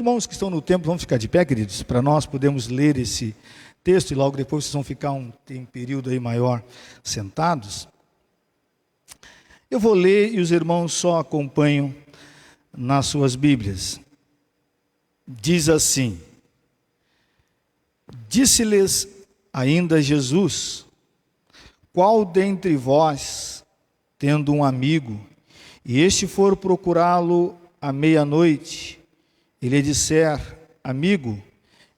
Irmãos que estão no templo, vamos ficar de pé, queridos, para nós podermos ler esse texto e logo depois vocês vão ficar um período aí maior sentados. Eu vou ler e os irmãos só acompanham nas suas Bíblias. Diz assim: Disse-lhes ainda Jesus: Qual dentre vós, tendo um amigo, e este for procurá-lo à meia-noite, e lhe disser: Amigo,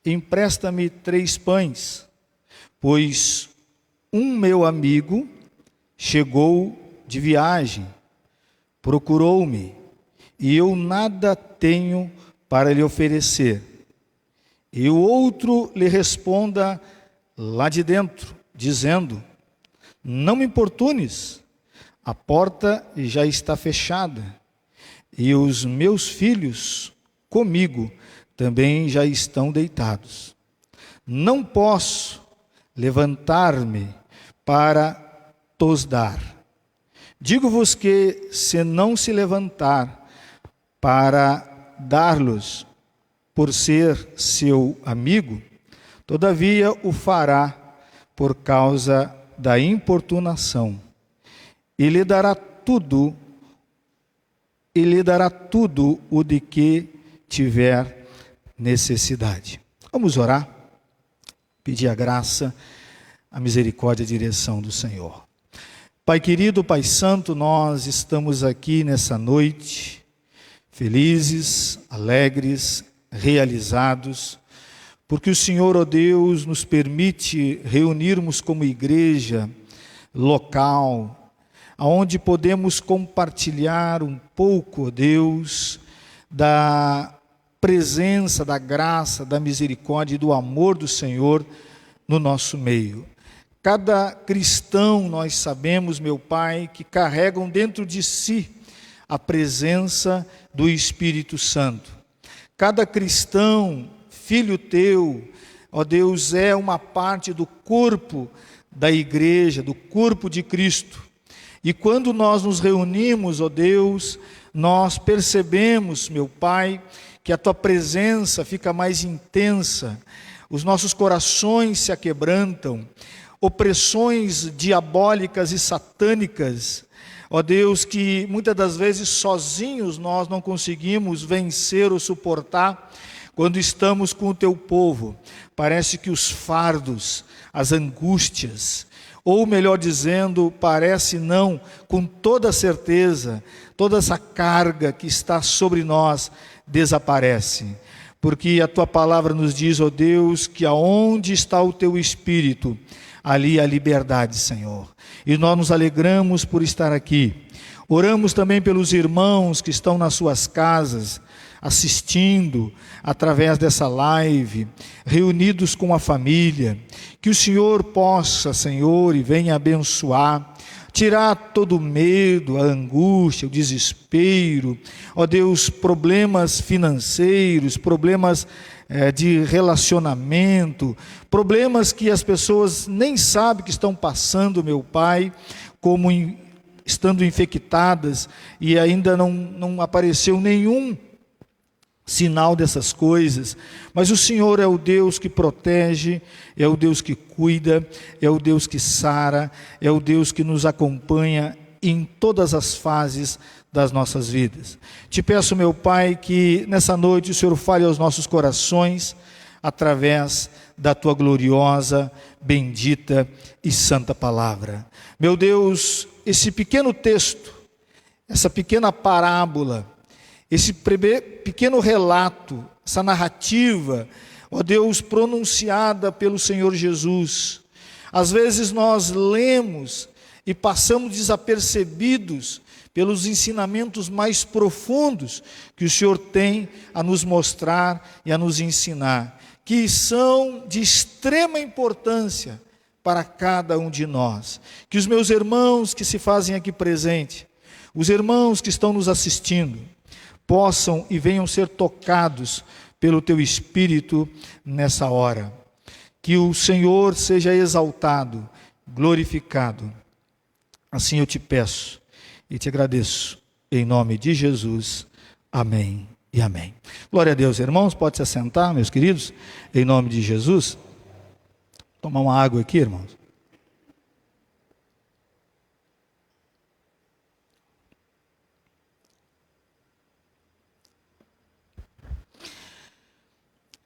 empresta-me 3 pães, pois um meu amigo chegou de viagem, procurou-me, e eu nada tenho para lhe oferecer. E o outro lhe responda lá de dentro, dizendo: Não me importunes, a porta já está fechada, e os meus filhos comigo também já estão deitados. Não posso levantar-me para tos dar. Digo-vos que, se não se levantar para dar-los, por ser seu amigo, todavia o fará por causa da importunação, e lhe dará tudo o de que tiver necessidade. Vamos orar, pedir a graça, a misericórdia e a direção do Senhor. Pai querido, Pai santo, nós estamos aqui nessa noite, felizes, alegres, realizados, porque o Senhor, ó Deus, nos permite reunirmos como igreja local, aonde podemos compartilhar um pouco, ó Deus, da presença, da graça, da misericórdia e do amor do Senhor no nosso meio. Cada cristão, nós sabemos, meu Pai, que carregam dentro de si a presença do Espírito Santo. Cada cristão, filho teu, ó Deus, é uma parte do corpo da igreja, do corpo de Cristo. E quando nós nos reunimos, ó Deus, nós percebemos, meu Pai, que a Tua presença fica mais intensa, os nossos corações se aquebrantam, opressões diabólicas e satânicas, ó Deus, que muitas das vezes sozinhos nós não conseguimos vencer ou suportar, quando estamos com o Teu povo, parece que os fardos, as angústias, ou melhor dizendo, parece não, com toda certeza, toda essa carga que está sobre nós desaparece. Porque a Tua palavra nos diz, ó Deus, que aonde está o Teu Espírito, ali há liberdade, Senhor. E nós nos alegramos por estar aqui. Oramos também pelos irmãos que estão nas suas casas, assistindo através dessa live, reunidos com a família, que o Senhor possa, Senhor, e venha abençoar, tirar todo o medo, a angústia, o desespero, ó Deus, problemas financeiros, problemas de relacionamento, problemas que as pessoas nem sabem que estão passando, meu Pai, como estando infectadas e ainda não apareceu nenhum sinal dessas coisas, mas o Senhor é o Deus que protege, é o Deus que cuida, é o Deus que sara, é o Deus que nos acompanha em todas as fases das nossas vidas. Te peço, meu Pai, que nessa noite o Senhor fale aos nossos corações, através da Tua gloriosa, bendita e santa palavra. Meu Deus, esse pequeno texto, essa pequena parábola, esse pequeno relato, essa narrativa, ó Deus, pronunciada pelo Senhor Jesus. Às vezes nós lemos e passamos desapercebidos pelos ensinamentos mais profundos que o Senhor tem a nos mostrar e a nos ensinar, que são de extrema importância para cada um de nós. Que os meus irmãos que se fazem aqui presente, os irmãos que estão nos assistindo, possam e venham ser tocados pelo Teu Espírito nessa hora. Que o Senhor seja exaltado, glorificado. Assim eu te peço e te agradeço, em nome de Jesus. Amém e amém. Glória a Deus, irmãos, pode se assentar, meus queridos, em nome de Jesus. Tomar uma água aqui, irmãos.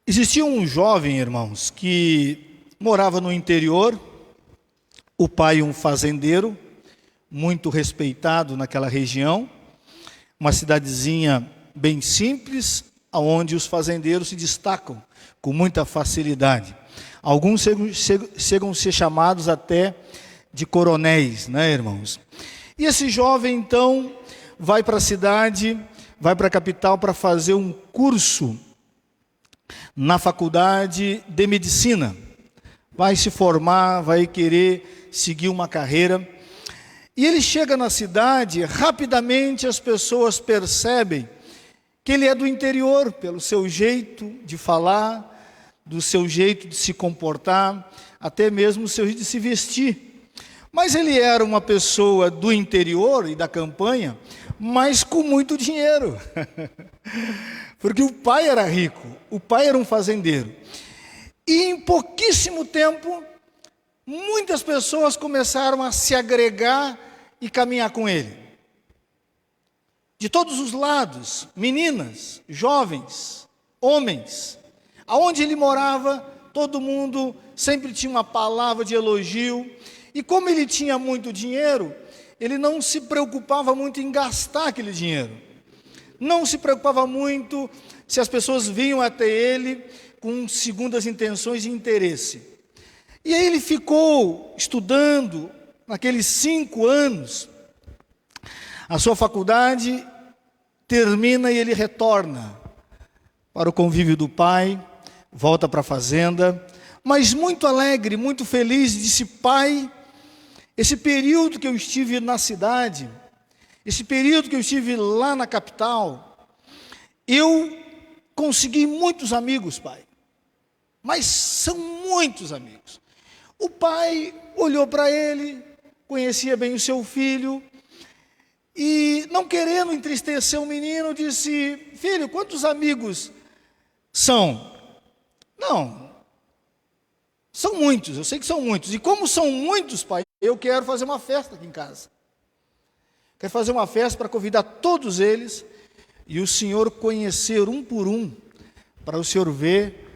Existia um jovem, irmãos, que morava no interior, o pai um fazendeiro, muito respeitado naquela região, uma cidadezinha bem simples, onde os fazendeiros se destacam com muita facilidade. Alguns chegam a ser chamados até de coronéis, né, irmãos? E esse jovem, então, vai para a cidade, vai para a capital para fazer um curso na faculdade de medicina. Vai se formar, vai querer seguir uma carreira. E ele chega na cidade, rapidamente as pessoas percebem que ele é do interior, pelo seu jeito de falar, do seu jeito de se comportar, até mesmo o seu jeito de se vestir. Mas ele era uma pessoa do interior e da campanha, mas com muito dinheiro. Porque o pai era rico, o pai era um fazendeiro. E em pouquíssimo tempo, muitas pessoas começaram a se agregar e caminhar com ele. De todos os lados, meninas, jovens, homens. Aonde ele morava, todo mundo sempre tinha uma palavra de elogio. E como ele tinha muito dinheiro, ele não se preocupava muito em gastar aquele dinheiro. Não se preocupava muito se as pessoas vinham até ele com segundas intenções e interesse. E aí ele ficou estudando, naqueles 5 anos, a sua faculdade termina e ele retorna para o convívio do pai, volta para a fazenda, mas muito alegre, muito feliz, disse: pai, esse período que eu estive na cidade, esse período que eu estive lá na capital, eu consegui muitos amigos, pai, mas são muitos amigos. O pai olhou para ele, conhecia bem o seu filho, e não querendo entristecer o menino, disse: filho, quantos amigos são? Não, são muitos, eu sei que são muitos. E como são muitos, pai, eu quero fazer uma festa aqui em casa. Quero fazer uma festa para convidar todos eles e o senhor conhecer um por um, para o senhor ver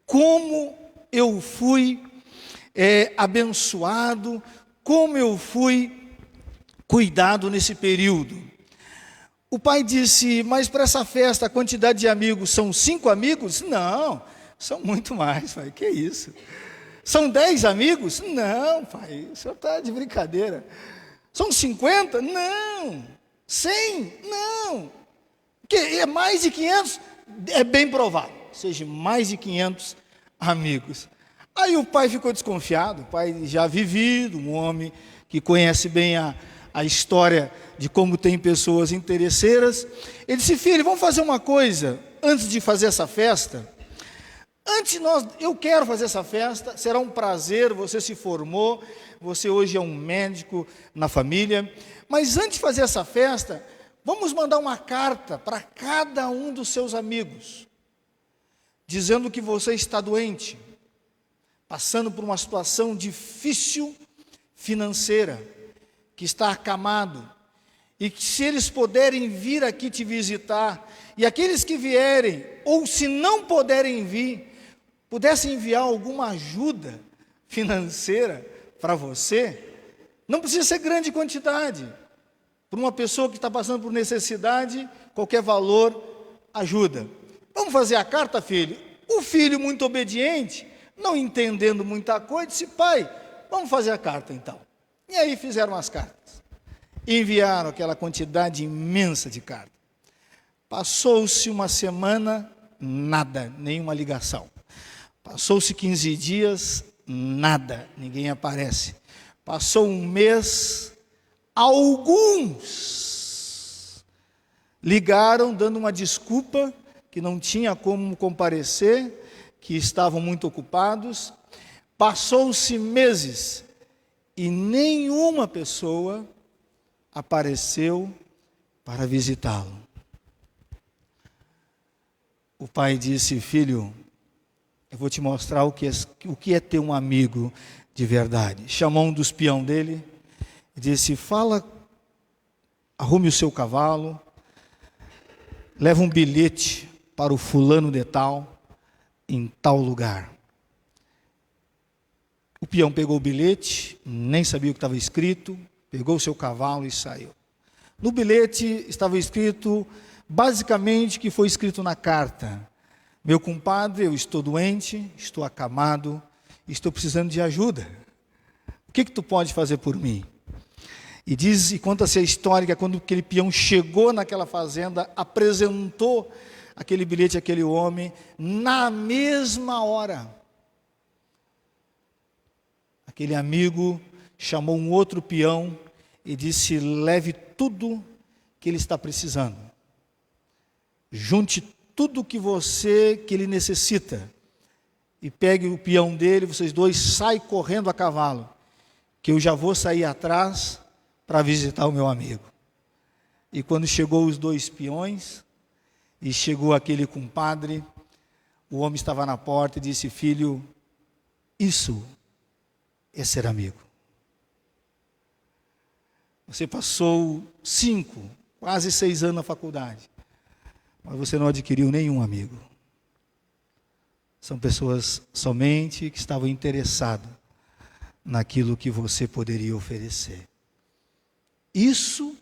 como eu fui abençoado, como eu fui cuidado nesse período. O pai disse: mas para essa festa a quantidade de amigos são 5 amigos? Não, são muito mais, pai, que isso? São 10 amigos? Não, pai, o senhor está de brincadeira. São 50? Não. 100? Não. Que é mais de 500? É bem provável, seja mais de 500 amigos. Aí o pai ficou desconfiado, o pai já vivido, um homem que conhece bem a história de como tem pessoas interesseiras. Ele disse: filho, vamos fazer uma coisa, antes de fazer essa festa. Eu quero fazer essa festa, será um prazer, você se formou, você hoje é um médico na família, mas antes de fazer essa festa, vamos mandar uma carta para cada um dos seus amigos, dizendo que você está doente, passando por uma situação difícil financeira, que está acamado, e que se eles puderem vir aqui te visitar, e aqueles que vierem, ou se não puderem vir, pudessem enviar alguma ajuda financeira para você, não precisa ser grande quantidade, para uma pessoa que está passando por necessidade, qualquer valor ajuda. Vamos fazer a carta, filho? O filho, muito obediente, não entendendo muita coisa, disse: pai, vamos fazer a carta então. E aí fizeram as cartas, enviaram aquela quantidade imensa de cartas. Passou-se uma semana, nada, nenhuma ligação. Passou-se 15 dias, nada, ninguém aparece. Passou um mês, alguns ligaram dando uma desculpa que não tinha como comparecer, que estavam muito ocupados. Passou-se meses e nenhuma pessoa apareceu para visitá-lo. o pai disse: filho, eu vou te mostrar o que é ter um amigo de verdade. Chamou um dos peão dele e disse: fala, arrume o seu cavalo, leva um bilhete para o fulano de tal, em tal lugar. O peão pegou o bilhete, nem sabia o que estava escrito, pegou o seu cavalo e saiu. No bilhete estava escrito, basicamente, o que foi escrito na carta: meu compadre, eu estou doente, estou acamado, estou precisando de ajuda. O que tu pode fazer por mim? E conta-se a história que quando aquele peão chegou naquela fazenda, apresentou aquele bilhete àquele homem, na mesma hora, aquele amigo chamou um outro peão e disse: leve tudo que ele está precisando, junte tudo que ele necessita, e pegue o peão dele, vocês dois saem correndo a cavalo, que eu já vou sair atrás para visitar o meu amigo. E quando chegou os dois peões, e chegou aquele compadre, o homem estava na porta e disse: filho, isso é ser amigo. Você passou 5, quase 6 anos na faculdade, mas você não adquiriu nenhum amigo. São pessoas somente que estavam interessadas naquilo que você poderia oferecer. Isso,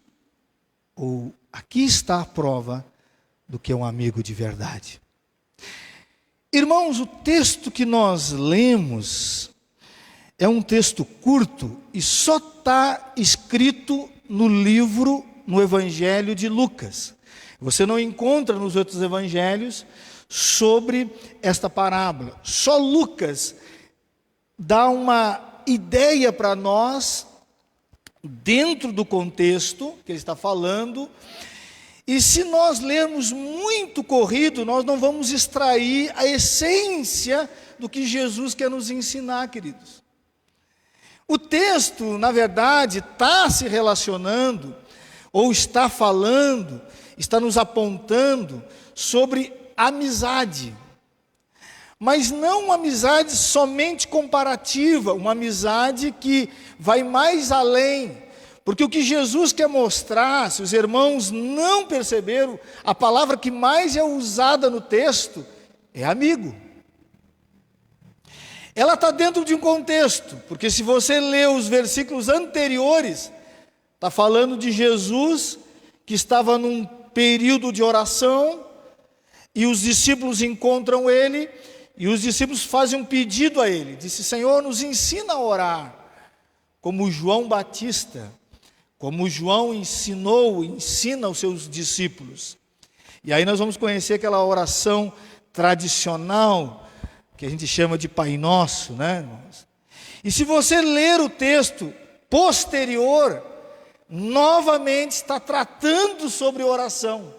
ou aqui está a prova do que é um amigo de verdade. Irmãos, o texto que nós lemos é um texto curto e só está escrito no Evangelho de Lucas. Você não encontra nos outros evangelhos sobre esta parábola. Só Lucas dá uma ideia para nós, dentro do contexto que ele está falando. E se nós lermos muito corrido, nós não vamos extrair a essência do que Jesus quer nos ensinar, queridos. O texto, na verdade, está se relacionando, ou está falando, está nos apontando sobre amizade. Mas não uma amizade somente comparativa, uma amizade que vai mais além. Porque o que Jesus quer mostrar, se os irmãos não perceberam, a palavra que mais é usada no texto é amigo. Ela está dentro de um contexto, porque se você ler os versículos anteriores, está falando de Jesus que estava num período de oração, e os discípulos encontram ele, e os discípulos fazem um pedido a ele, disse: Senhor, nos ensina a orar, como João Batista, como João ensina aos seus discípulos. E aí nós vamos conhecer aquela oração tradicional, que a gente chama de Pai Nosso, né, irmãos? E se você ler o texto posterior, novamente está tratando sobre oração.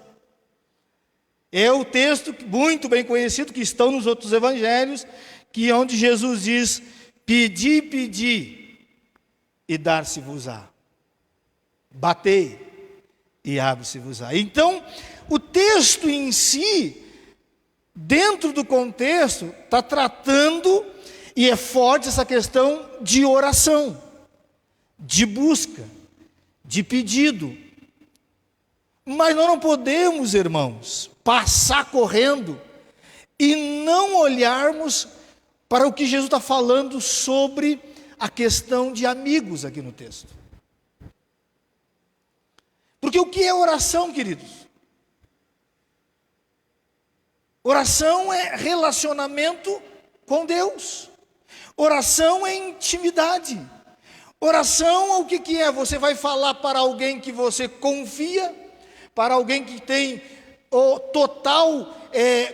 É o texto muito bem conhecido, que estão nos outros evangelhos, que é onde Jesus diz: pedi, pedi, e dar-se-vos-á. Batei, e abre-se-vos-á. Então, o texto em si, dentro do contexto, está tratando, e é forte essa questão de oração, de busca, de pedido. Mas nós não podemos, irmãos, passar correndo e não olharmos para o que Jesus está falando sobre a questão de amigos aqui no texto. Porque o que é oração, queridos? Oração é relacionamento com Deus. Oração é intimidade. Oração, o que é? Você vai falar para alguém que você confia, para alguém que tem o total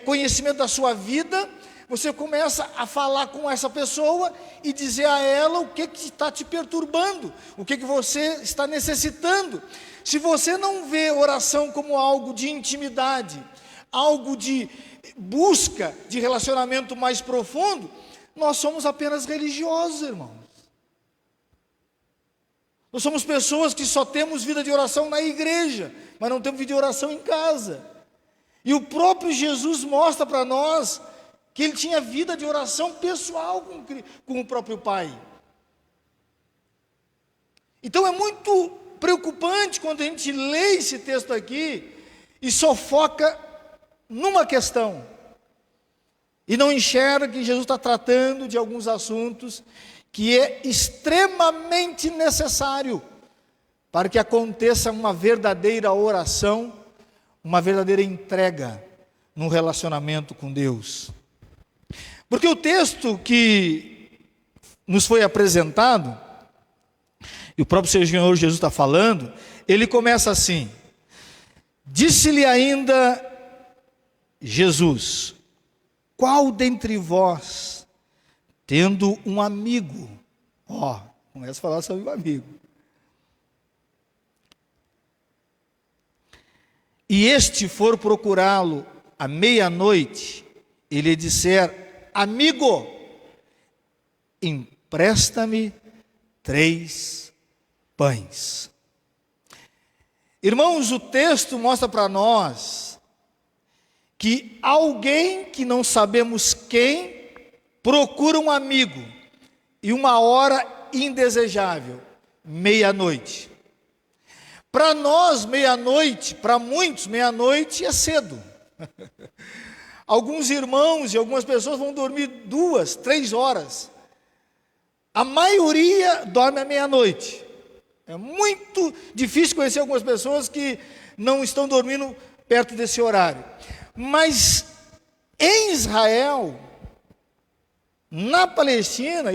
conhecimento da sua vida. Você começa a falar com essa pessoa e dizer a ela o que está te perturbando, o que você está necessitando. Se você não vê oração como algo de intimidade, algo de busca de relacionamento mais profundo, nós somos apenas religiosos, irmãos. Nós somos pessoas que só temos vida de oração na igreja, mas não temos vida de oração em casa. E o próprio Jesus mostra para nós que ele tinha vida de oração pessoal com o próprio Pai. Então é muito preocupante quando a gente lê esse texto aqui e só foca numa questão e não enxerga que Jesus está tratando de alguns assuntos que é extremamente necessário para que aconteça uma verdadeira oração, uma verdadeira entrega num relacionamento com Deus. Porque o texto que nos foi apresentado, e o próprio Senhor Jesus está falando, ele começa assim: disse-lhe ainda Jesus, qual dentre vós, tendo um amigo, começa a falar sobre um amigo, e este for procurá-lo à meia-noite, ele disser, amigo, empresta-me 3 pães. Irmãos, o texto mostra para nós que alguém que não sabemos quem procura um amigo e uma hora indesejável, meia-noite. Para nós, meia-noite, para muitos, meia-noite é cedo. Alguns irmãos e algumas pessoas vão dormir 2, 3 horas. A maioria dorme à meia-noite. É muito difícil conhecer algumas pessoas que não estão dormindo perto desse horário. Mas em Israel, na Palestina,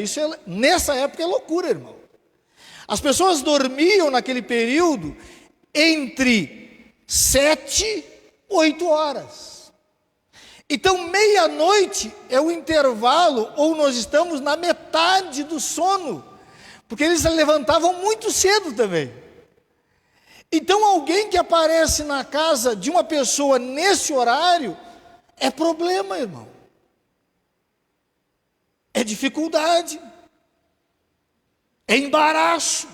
nessa época é loucura, irmão. As pessoas dormiam naquele período entre 7, 8 horas. Então, meia-noite é o intervalo, ou nós estamos na metade do sono, porque eles se levantavam muito cedo também. Então, alguém que aparece na casa de uma pessoa nesse horário, é problema, irmão. É dificuldade. É embaraço.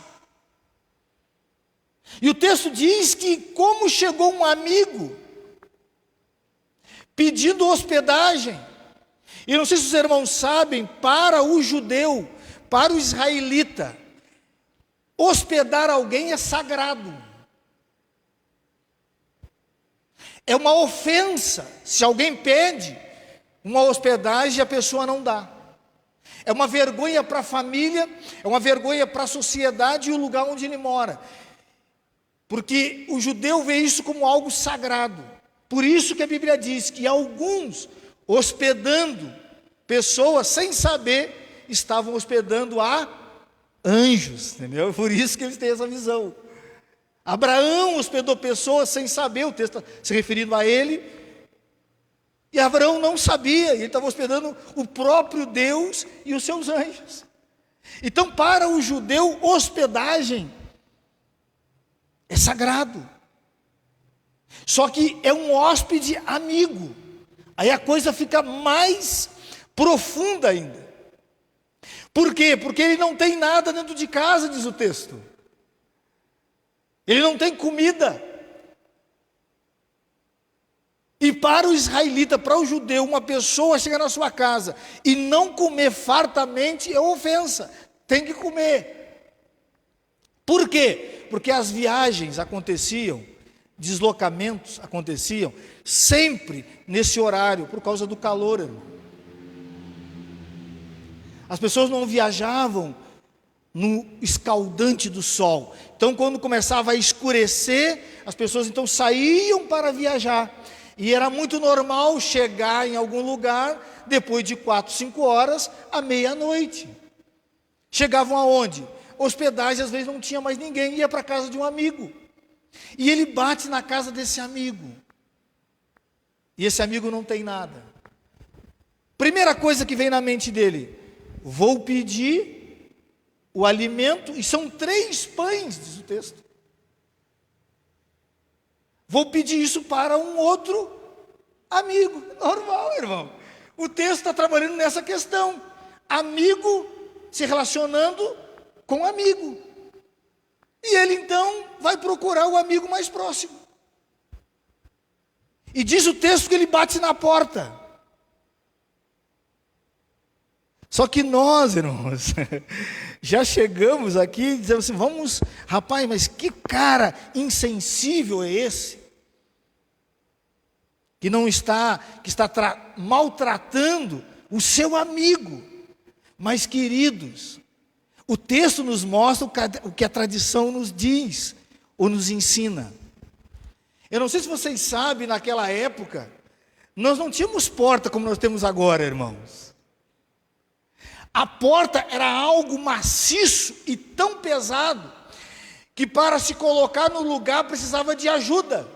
E o texto diz que como chegou um amigo pedindo hospedagem, e não sei se os irmãos sabem, para o judeu, para o israelita, hospedar alguém é sagrado. É uma ofensa se alguém pede uma hospedagem e a pessoa não dá. É uma vergonha para a família, é uma vergonha para a sociedade e o lugar onde ele mora. Porque o judeu vê isso como algo sagrado. Por isso que a Bíblia diz que alguns, hospedando pessoas sem saber, estavam hospedando a anjos, entendeu? Por isso que eles têm essa visão. Abraão hospedou pessoas sem saber, o texto está se referindo a ele. E Abraão não sabia, ele estava hospedando o próprio Deus e os seus anjos. Então, para o judeu, hospedagem é sagrado. Só que é um hóspede amigo. Aí a coisa fica mais profunda ainda. Por quê? Porque ele não tem nada dentro de casa, diz o texto. Ele não tem comida. E para o israelita, para o judeu, uma pessoa chegar na sua casa e não comer fartamente é ofensa. Tem que comer. Por quê? Porque as viagens aconteciam, deslocamentos aconteciam sempre nesse horário, por causa do calor, irmão. As pessoas não viajavam no escaldante do sol. Então, quando começava a escurecer, as pessoas então saíam para viajar. E era muito normal chegar em algum lugar depois de 4, 5 horas, à meia-noite. Chegavam aonde? Hospedagem, às vezes não tinha mais ninguém, ia para a casa de um amigo. E ele bate na casa desse amigo. E esse amigo não tem nada. Primeira coisa que vem na mente dele: vou pedir o alimento, e são 3 pães, diz o texto. Vou pedir isso para um outro amigo. Normal, irmão. O texto está trabalhando nessa questão. Amigo se relacionando com amigo. E ele então vai procurar o amigo mais próximo. E diz o texto que ele bate na porta. Só que nós, irmãos, já chegamos aqui e dizemos assim, vamos, rapaz, mas que cara insensível é esse? Que está maltratando o seu amigo. Mas, queridos, o texto nos mostra o que a tradição nos diz, ou nos ensina. Eu não sei se vocês sabem, naquela época, nós não tínhamos porta como nós temos agora, irmãos. A porta era algo maciço e tão pesado, que para se colocar no lugar precisava de ajuda.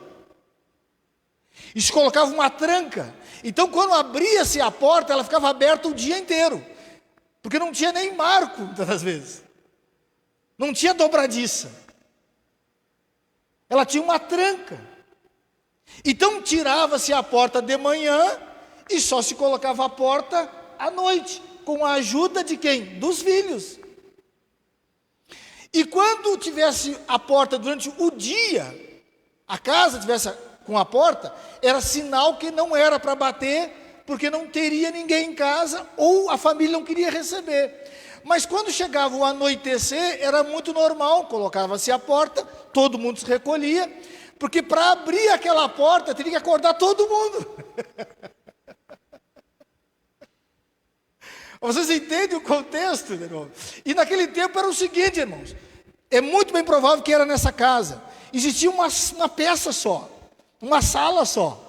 E se colocava uma tranca. Então, quando abria-se a porta, ela ficava aberta o dia inteiro. Porque não tinha nem marco, muitas das vezes. Não tinha dobradiça. Ela tinha uma tranca. Então, tirava-se a porta de manhã e só se colocava a porta à noite. Com a ajuda de quem? Dos filhos. E quando tivesse a porta durante o dia, a casa tivesse com a porta, era sinal que não era para bater, porque não teria ninguém em casa, ou a família não queria receber. Mas quando chegava o anoitecer, era muito normal, colocava-se a porta, todo mundo se recolhia, porque para abrir aquela porta, teria que acordar todo mundo. Vocês entendem o contexto, irmão? E naquele tempo era o seguinte, irmãos, é muito bem provável que era nessa casa, existia uma peça só, uma sala só.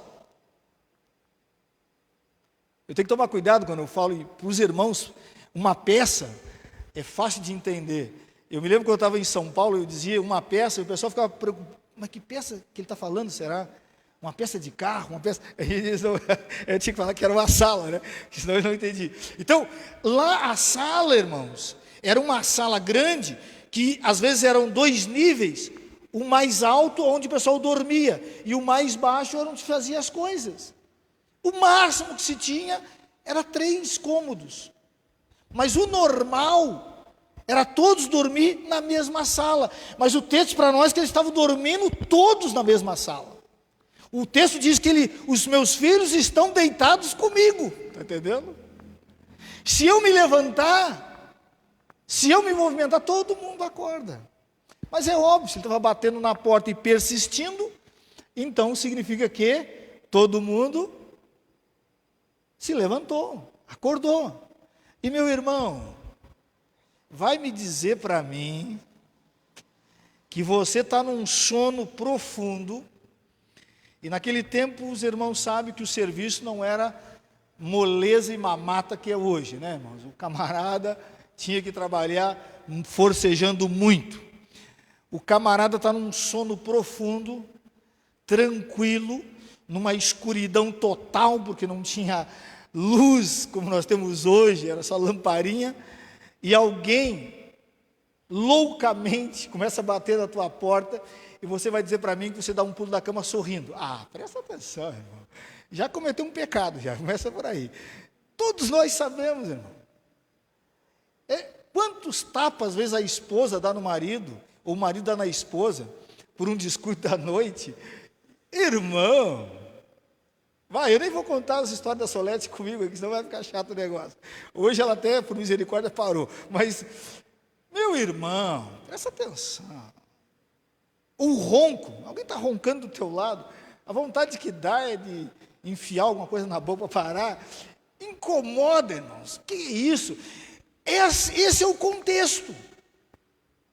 Eu tenho que tomar cuidado quando eu falo para os irmãos, uma peça é fácil de entender. Eu me lembro quando eu estava em São Paulo, eu dizia uma peça, e o pessoal ficava preocupado, mas que peça que ele está falando, será? Uma peça de carro, uma peça... Eu tinha que falar que era uma sala, né? Senão eu não entendi. Então, lá a sala, irmãos, era uma sala grande, que às vezes eram 2 níveis, o mais alto onde o pessoal dormia, e o mais baixo era onde fazia as coisas. O máximo que se tinha era 3 cômodos. Mas o normal era todos dormir na mesma sala. Mas o texto para nós é que eles estavam dormindo todos na mesma sala. O texto diz que os meus filhos estão deitados comigo. Está entendendo? Se eu me levantar, se eu me movimentar, todo mundo acorda. Mas é óbvio, se ele estava batendo na porta e persistindo, então significa que todo mundo se levantou, acordou. E meu irmão, vai me dizer para mim que você está num sono profundo, e naquele tempo os irmãos sabem que o serviço não era moleza e mamata que é hoje, né, irmãos? O camarada tinha que trabalhar forcejando muito. O camarada está num sono profundo, tranquilo, numa escuridão total, porque não tinha luz como nós temos hoje, era só lamparinha, e alguém loucamente começa a bater na tua porta, e você vai dizer para mim que você dá um pulo da cama sorrindo. Ah, presta atenção, irmão. Já cometeu um pecado, já começa por aí. Todos nós sabemos, irmão. Quantos tapas, às vezes, a esposa dá no marido, ou o marido dá na esposa, por um descuido da noite? Irmão, eu nem vou contar as histórias da Solete comigo aqui, senão vai ficar chato o negócio. Hoje ela até, por misericórdia, parou. Mas, meu irmão, presta atenção. O ronco, alguém está roncando do teu lado, a vontade que dá é de enfiar alguma coisa na boca para parar. Incomoda, irmãos. Que isso? Esse é o contexto.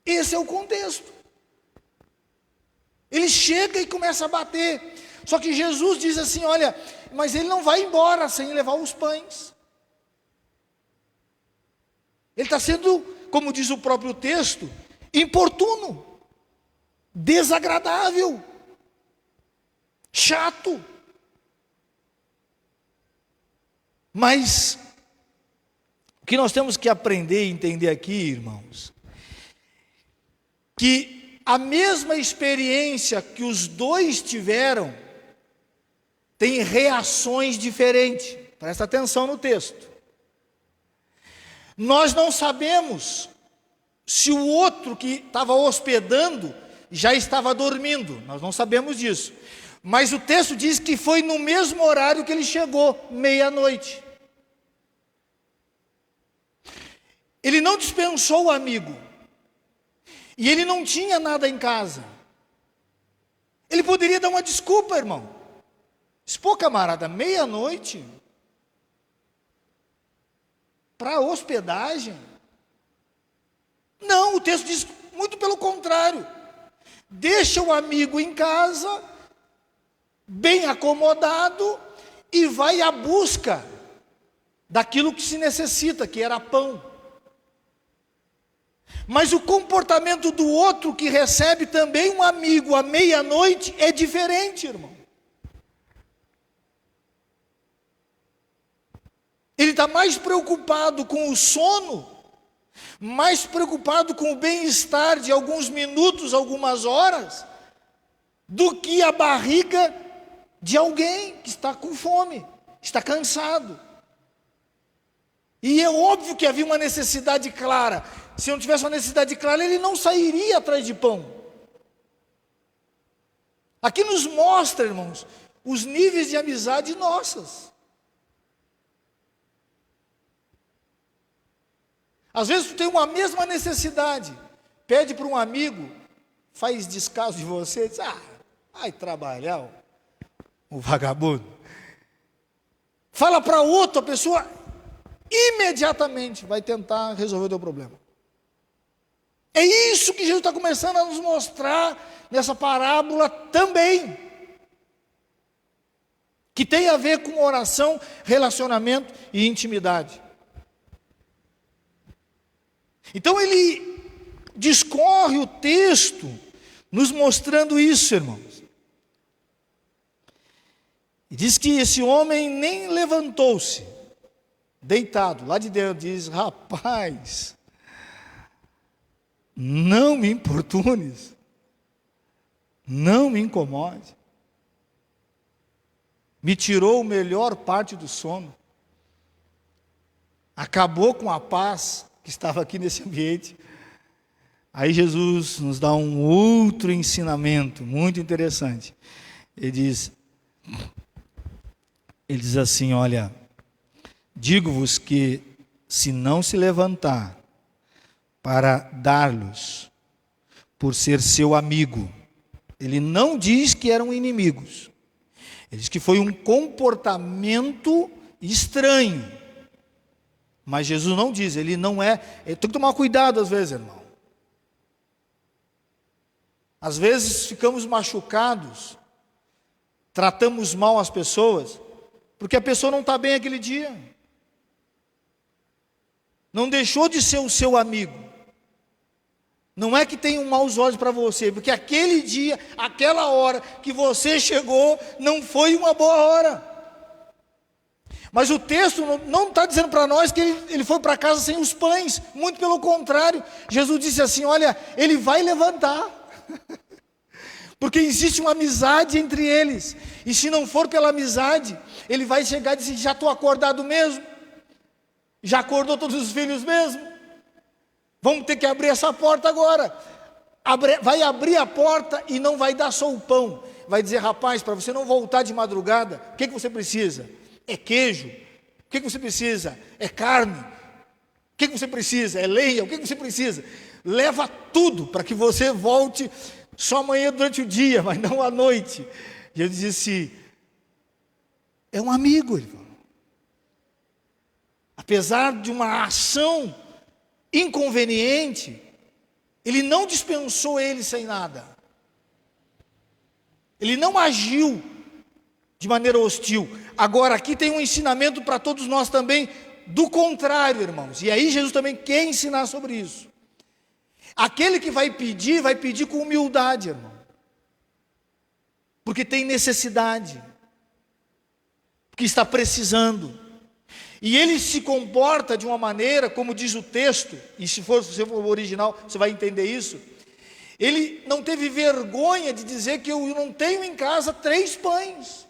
Esse é o contexto. Ele chega e começa a bater. Só que Jesus diz assim, olha, mas ele não vai embora sem levar os pães. Ele está sendo, como diz o próprio texto, importuno, desagradável, chato. Mas o que nós temos que aprender e entender aqui, irmãos, que a mesma experiência que os dois tiveram tem reações diferentes. Presta atenção no texto. Nós não sabemos se o outro que estava hospedando já estava dormindo. Nós não sabemos disso. Mas o texto diz que foi no mesmo horário que ele chegou, meia-noite. Ele não dispensou o amigo. E ele não tinha nada em casa. Ele poderia dar uma desculpa, irmão. Pô, camarada, meia-noite para hospedagem? Não, o texto diz muito pelo contrário. Deixa o amigo em casa, bem acomodado, e vai à busca daquilo que se necessita, que era pão. Mas o comportamento do outro que recebe também um amigo à meia-noite é diferente, irmão. Ele está mais preocupado com o sono, mais preocupado com o bem-estar de alguns minutos, algumas horas, do que a barriga de alguém que está com fome, está cansado. E é óbvio que havia uma necessidade clara. Se não tivesse uma necessidade clara, ele não sairia atrás de pão. Aqui nos mostra, irmãos, os níveis de amizade nossas. Às vezes tu tem uma mesma necessidade, pede para um amigo, faz descaso de você, diz, vai trabalhar, o vagabundo. Fala para outra pessoa, imediatamente vai tentar resolver o teu problema. É isso que Jesus está começando a nos mostrar nessa parábola também, que tem a ver com oração, relacionamento e intimidade. Então ele discorre o texto, nos mostrando isso, irmãos. E diz que esse homem nem levantou-se, deitado, lá de Deus, diz, rapaz, não me importunes, não me incomode. Me tirou a melhor parte do sono, acabou com a paz que estava aqui nesse ambiente. Aí Jesus nos dá um outro ensinamento muito interessante. Ele diz assim, olha, digo-vos que se não se levantar para dar-lhes, por ser seu amigo, ele não diz que eram inimigos, ele diz que foi um comportamento estranho, mas Jesus não diz, ele não é, tem que tomar cuidado às vezes, irmão. Às vezes ficamos machucados, tratamos mal as pessoas, porque a pessoa não está bem aquele dia, não deixou de ser o seu amigo. Não é que tem maus olhos para você, porque aquele dia, aquela hora que você chegou, não foi uma boa hora. Mas o texto não está dizendo para nós que ele foi para casa sem os pães, muito pelo contrário. Jesus disse assim, olha, ele vai levantar, porque existe uma amizade entre eles, e se não for pela amizade, ele vai chegar e dizer, já estou acordado mesmo, já acordou todos os filhos mesmo, vamos ter que abrir essa porta agora. Vai abrir a porta e não vai dar só o pão, vai dizer, rapaz, para você não voltar de madrugada, o que você precisa? É queijo. O que você precisa? É carne. O que você precisa? É lenha. O que você precisa? Leva tudo para que você volte só amanhã durante o dia, mas não à noite. Jesus disse, é um amigo, irmão. Apesar de uma ação inconveniente, ele não dispensou ele sem nada. Ele não agiu de maneira hostil. Agora aqui tem um ensinamento para todos nós também, do contrário, irmãos. E aí Jesus também quer ensinar sobre isso. Aquele que vai pedir com humildade, irmão. Porque tem necessidade. Porque está precisando. E ele se comporta de uma maneira, como diz o texto, e se você for o original, você vai entender isso. Ele não teve vergonha de dizer que eu não tenho em casa 3 pães.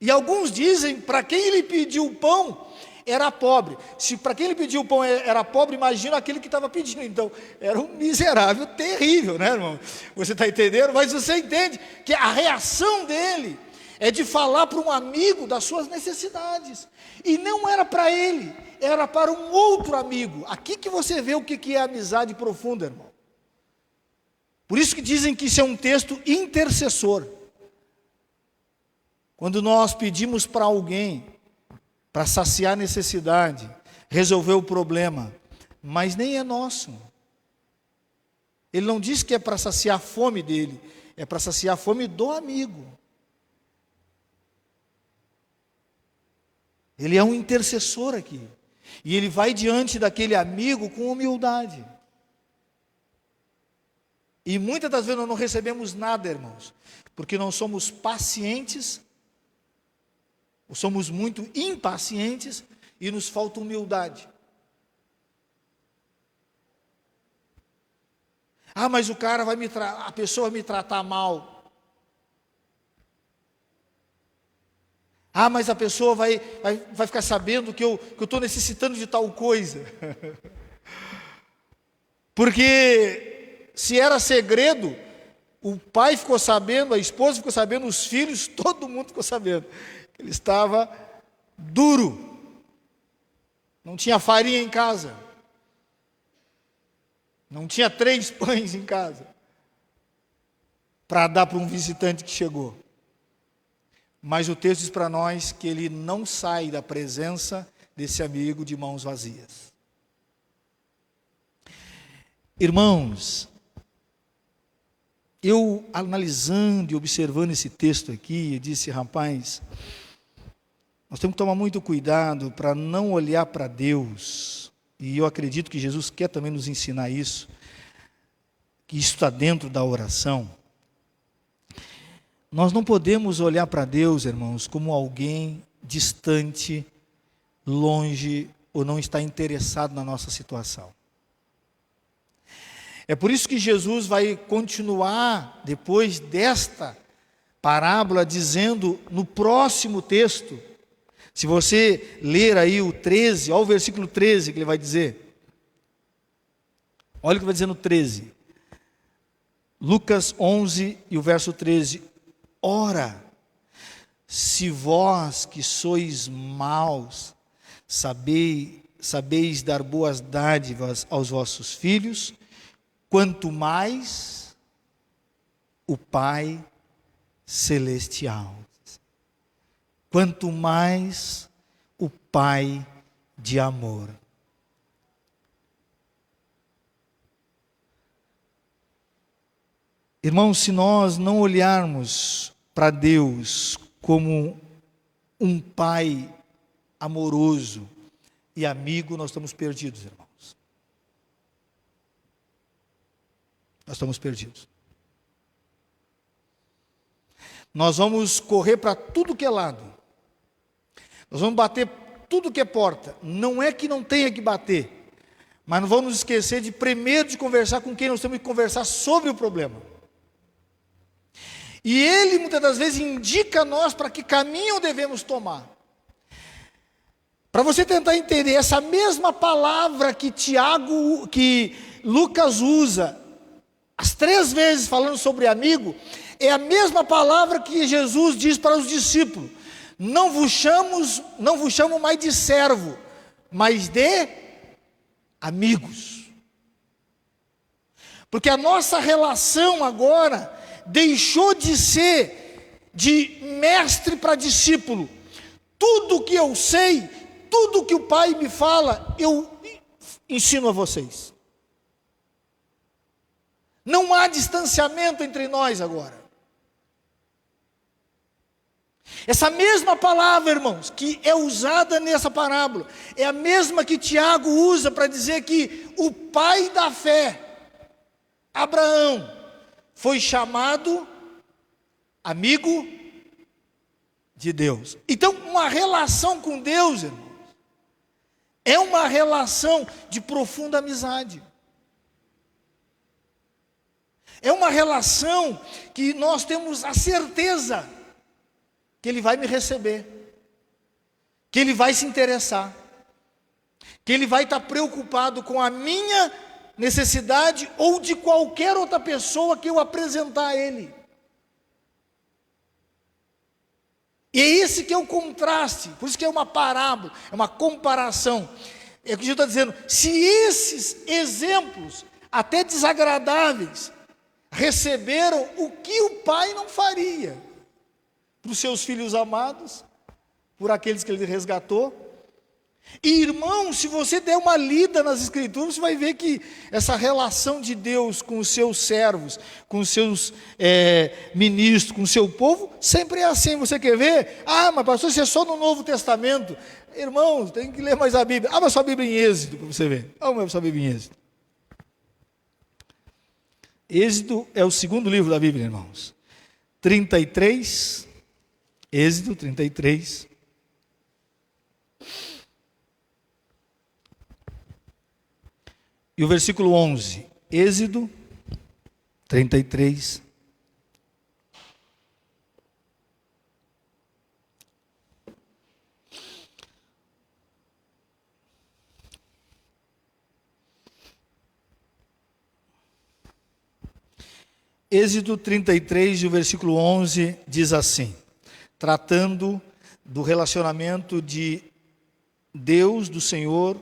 E alguns dizem, para quem ele pediu o pão, era pobre. Se para quem ele pediu o pão era pobre, imagina aquele que estava pedindo. Então, era um miserável terrível, né, irmão? Você está entendendo? Mas você entende que a reação dele é de falar para um amigo das suas necessidades. E não era para ele, era para um outro amigo. Aqui que você vê o que é amizade profunda, irmão. Por isso que dizem que isso é um texto intercessor. Quando nós pedimos para alguém, para saciar a necessidade, resolver o problema, mas nem é nosso. Ele não diz que é para saciar a fome dele, é para saciar a fome do amigo. Ele é um intercessor aqui. E ele vai diante daquele amigo com humildade. E muitas das vezes nós não recebemos nada, irmãos, porque não somos pacientes, ou somos muito impacientes e nos falta humildade. Ah, mas o cara a pessoa vai me tratar mal. Ah, mas a pessoa vai ficar sabendo que eu estou necessitando de tal coisa. Porque se era segredo, o pai ficou sabendo, a esposa ficou sabendo, os filhos, todo mundo ficou sabendo. Ele estava duro. Não tinha farinha em casa. Não tinha 3 pães em casa para dar para um visitante que chegou. Mas o texto diz para nós que ele não sai da presença desse amigo de mãos vazias. Irmãos, eu analisando e observando esse texto aqui, eu disse, rapaz, nós temos que tomar muito cuidado para não olhar para Deus, e eu acredito que Jesus quer também nos ensinar isso, que isso está dentro da oração. Nós não podemos olhar para Deus, irmãos, como alguém distante, longe, ou não está interessado na nossa situação. É por isso que Jesus vai continuar, depois desta parábola, dizendo no próximo texto, se você ler aí o 13, olha o versículo 13 que ele vai dizer. Olha o que vai dizer no 13. Lucas 11 e o verso 13. Ora, se vós que sois maus, sabeis dar boas dádivas aos vossos filhos, quanto mais o Pai Celestial. Quanto mais o Pai de amor. Irmãos, se nós não olharmos para Deus como um Pai amoroso e amigo, nós estamos perdidos, irmãos. Nós estamos perdidos. Nós vamos correr para tudo que é lado. Nós vamos bater tudo que é porta. Não é que não tenha que bater, mas não vamos esquecer de primeiro de conversar com quem nós temos que conversar sobre o problema. E ele muitas das vezes indica a nós para que caminho devemos tomar. Para você tentar entender, essa mesma palavra que Lucas usa, as 3 vezes falando sobre amigo, é a mesma palavra que Jesus diz para os discípulos: não vos chamo mais de servo, mas de amigos. Porque a nossa relação agora deixou de ser de mestre para discípulo. Tudo que eu sei, tudo que o Pai me fala, eu ensino a vocês. Não há distanciamento entre nós agora. Essa mesma palavra, irmãos, que é usada nessa parábola, é a mesma que Tiago usa para dizer que o pai da fé, Abraão, foi chamado amigo de Deus. Então, uma relação com Deus, irmãos, é uma relação de profunda amizade. É uma relação que nós temos a certeza que Ele vai me receber, que Ele vai se interessar. que ele vai estar preocupado com a minha necessidade ou de qualquer outra pessoa que eu apresentar a ele. E é esse que é o contraste, por isso que é uma parábola, é uma comparação. É o que Jesus está dizendo, se esses exemplos, até desagradáveis, receberam, o que o pai não faria para os seus filhos amados, por aqueles que ele resgatou? E irmão, se você der uma lida nas escrituras, você vai ver que essa relação de Deus com os seus servos, com os seus ministros, com o seu povo, sempre é assim. Você quer ver? Ah, mas pastor, isso é só no Novo Testamento. Irmãos, tem que ler mais a Bíblia. Abra sua Bíblia em Êxodo para você ver. Abra sua Bíblia em Êxodo. Êxodo é o segundo livro da Bíblia, irmãos. 33, Êxodo 33. E o versículo 11, Êxodo 33. Êxodo 33, e o versículo 11 diz assim, tratando do relacionamento de Deus, do Senhor,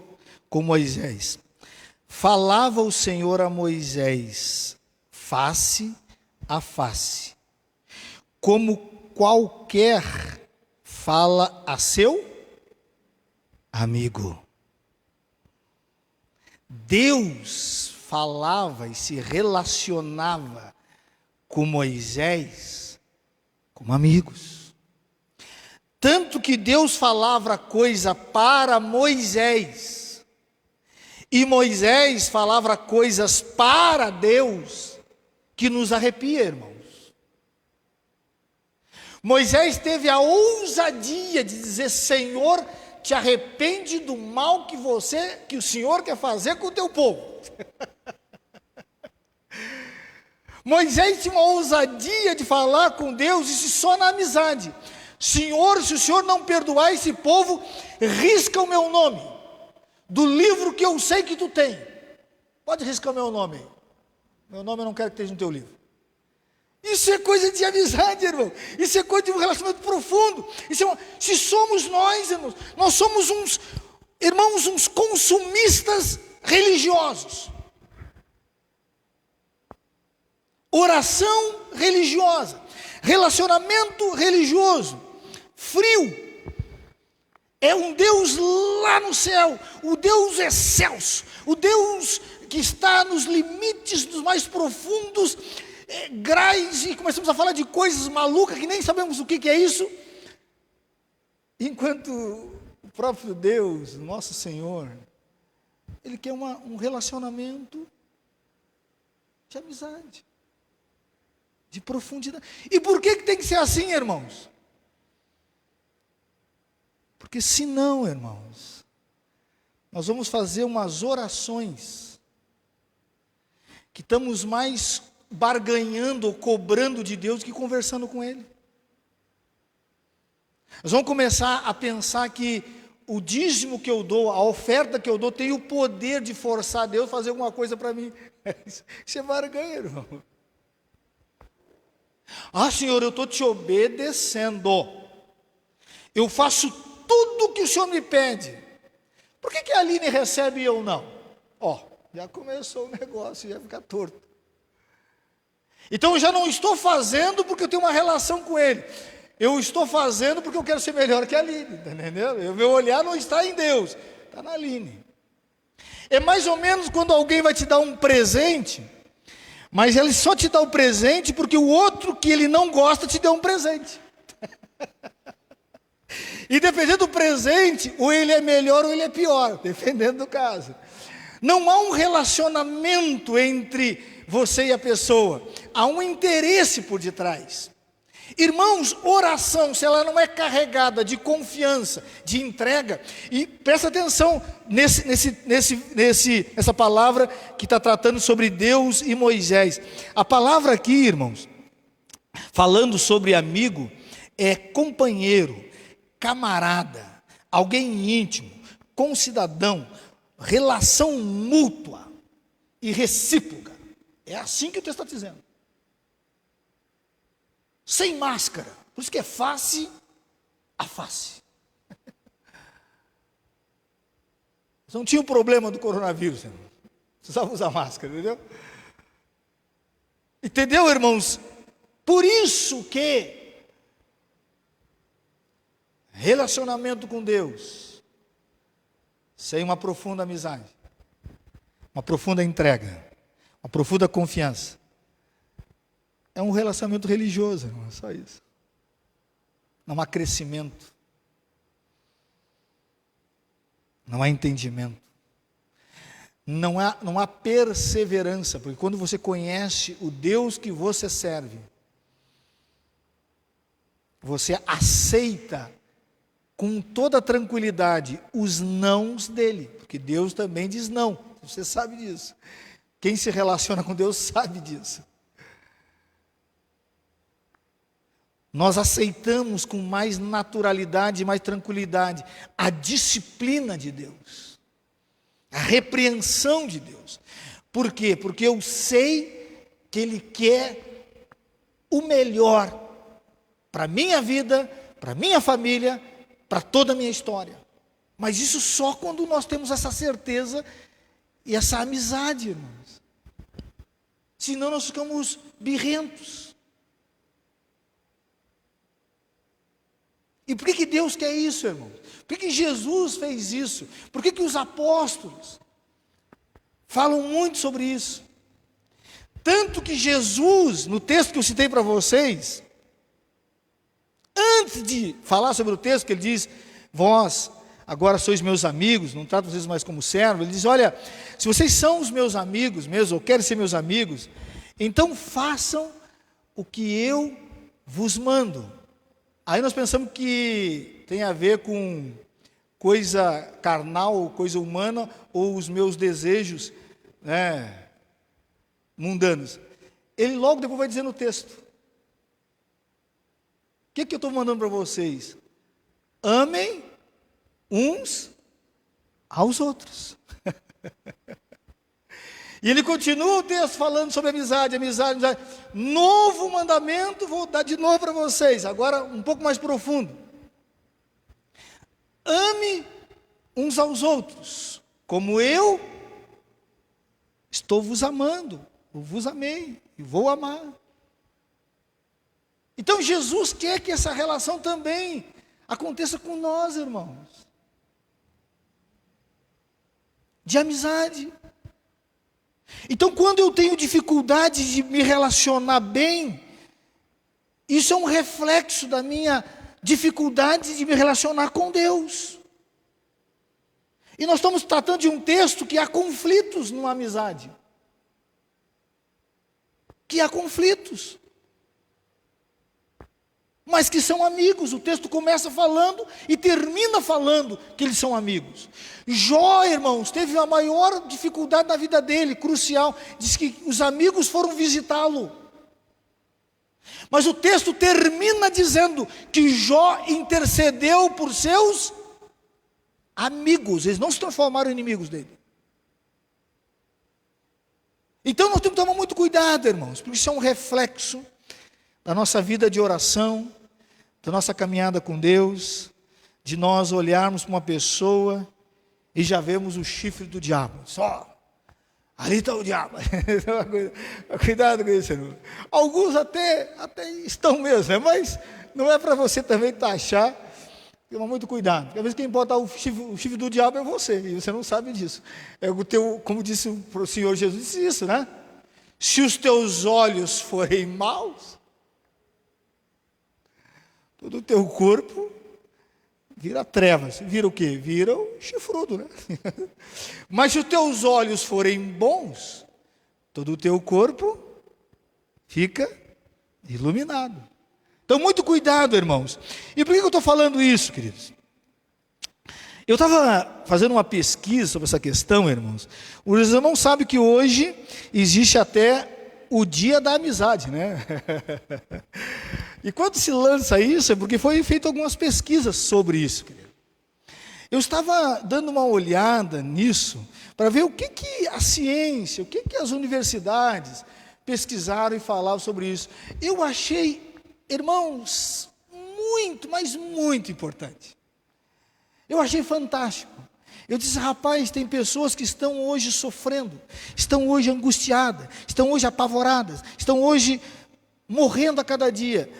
com Moisés. Falava o Senhor a Moisés, face a face, como qualquer fala a seu amigo. Deus falava e se relacionava com Moisés como amigos. Tanto que Deus falava coisa para Moisés, e Moisés falava coisas para Deus, que nos arrepia, irmãos. Moisés teve a ousadia de dizer, Senhor, te arrepende do mal que o Senhor quer fazer com o teu povo. Moisés tinha uma ousadia de falar com Deus, isso só na amizade. Senhor, se o Senhor não perdoar esse povo, risca o meu nome do livro que eu sei que tu tem. Pode riscar o meu nome aí. Meu nome eu não quero que esteja no teu livro. Isso é coisa de amizade, irmão. Isso é coisa de um relacionamento profundo. Se somos nós, irmãos, nós somos uns consumistas religiosos. Oração religiosa, relacionamento religioso, frio. É um Deus lá no céu, o Deus excelso, o Deus que está nos limites dos mais profundos graus, e começamos a falar de coisas malucas que nem sabemos o que é isso, enquanto o próprio Deus, nosso Senhor, Ele quer um relacionamento de amizade, de profundidade. E por que tem que ser assim, irmãos? Porque senão, irmãos, nós vamos fazer umas orações que estamos mais barganhando ou cobrando de Deus do que conversando com Ele. Nós vamos começar a pensar que o dízimo que eu dou, a oferta que eu dou, tem o poder de forçar Deus a fazer alguma coisa para mim. Isso é barganha, irmão. Ah, Senhor, eu estou te obedecendo. Eu faço tudo o que o Senhor me pede. Por que a Aline recebe e eu não? Já começou o negócio, já fica torto. Então eu já não estou fazendo porque eu tenho uma relação com Ele. Eu estou fazendo porque eu quero ser melhor que a Aline, entendeu? O meu olhar não está em Deus, está na Aline. É mais ou menos quando alguém vai te dar um presente, mas ele só te dá o presente porque o outro que ele não gosta te deu um presente. E dependendo do presente, ou ele é melhor ou ele é pior, dependendo do caso. Não há um relacionamento entre você e a pessoa, há um interesse por detrás. Irmãos, oração, se ela não é carregada de confiança, de entrega, e presta atenção nessa palavra que está tratando sobre Deus e Moisés. A palavra aqui, irmãos, falando sobre amigo, é companheiro, camarada, alguém íntimo, com o cidadão, relação mútua e recíproca. É assim que o texto está dizendo. Sem máscara. Por isso que é face a face. Você não tinha o problema do coronavírus, irmão. Precisava usar máscara, entendeu? Entendeu, irmãos? Por isso que relacionamento com Deus, sem uma profunda amizade, uma profunda entrega, uma profunda confiança, é um relacionamento religioso, irmão, é só isso. Não há crescimento, não há entendimento, não há perseverança, porque quando você conhece o Deus que você serve, você aceita com toda tranquilidade os nãos dele, porque Deus também diz não, você sabe disso. Quem se relaciona com Deus sabe disso. Nós aceitamos com mais naturalidade e mais tranquilidade a disciplina de Deus, a repreensão de Deus. Por quê? Porque eu sei que Ele quer o melhor para a minha vida, para a minha família, para toda a minha história. Mas isso só quando nós temos essa certeza e essa amizade, irmãos. Senão nós ficamos birrentos. E por que Deus quer isso, irmão? Por que Jesus fez isso? Por que os apóstolos falam muito sobre isso? Tanto que Jesus, no texto que eu citei para vocês, antes de falar sobre o texto, que ele diz, vós agora sois meus amigos, não trato vocês mais como servos, ele diz, olha, se vocês são os meus amigos mesmo, ou querem ser meus amigos, então façam o que eu vos mando. Aí nós pensamos que tem a ver com coisa carnal, coisa humana, ou os meus desejos, né, mundanos. Ele logo depois vai dizer no texto, o que eu estou mandando para vocês? Amem uns aos outros. E ele continua o texto falando sobre amizade. Novo mandamento, vou dar de novo para vocês, agora um pouco mais profundo. Ame uns aos outros, como eu estou vos amando, eu vos amei e vou amar. Então Jesus quer que essa relação também aconteça com nós, irmãos. De amizade. Então, quando eu tenho dificuldade de me relacionar bem, isso é um reflexo da minha dificuldade de me relacionar com Deus. E nós estamos tratando de um texto que há conflitos numa amizade. Que há conflitos. Mas que são amigos. O texto começa falando e termina falando que eles são amigos. Jó, irmãos, teve a maior dificuldade na vida dele, crucial. Diz que os amigos foram visitá-lo. Mas o texto termina dizendo que Jó intercedeu por seus amigos. Eles não se transformaram em inimigos dele. Então nós temos que tomar muito cuidado, irmãos, porque isso é um reflexo da nossa vida de oração, da nossa caminhada com Deus, de nós olharmos para uma pessoa e já vemos o chifre do diabo. Só, ali está o diabo. Cuidado com isso, irmão. Alguns até estão mesmo, né? Mas não é para você também taxar. Toma muito cuidado. Porque às vezes quem bota o chifre do diabo é você, e você não sabe disso. É o teu, como disse o Senhor Jesus, disse isso, né? Se os teus olhos forem maus, todo o teu corpo vira trevas. Vira o quê? Vira o chifrudo, né? Mas se os teus olhos forem bons, todo o teu corpo fica iluminado. Então, muito cuidado, irmãos. E por que eu estou falando isso, queridos? Eu estava fazendo uma pesquisa sobre essa questão, irmãos. Os irmãos sabem que hoje existe até o dia da amizade, né? E quando se lança isso, é porque foi feito algumas pesquisas sobre isso, querido. Eu estava dando uma olhada nisso, para ver o que a ciência, o que as universidades pesquisaram e falavam sobre isso. Eu achei, irmãos, muito, mas muito importante. Eu achei fantástico. Eu disse, rapaz, tem pessoas que estão hoje sofrendo, estão hoje angustiadas, estão hoje apavoradas, estão hoje morrendo a cada dia.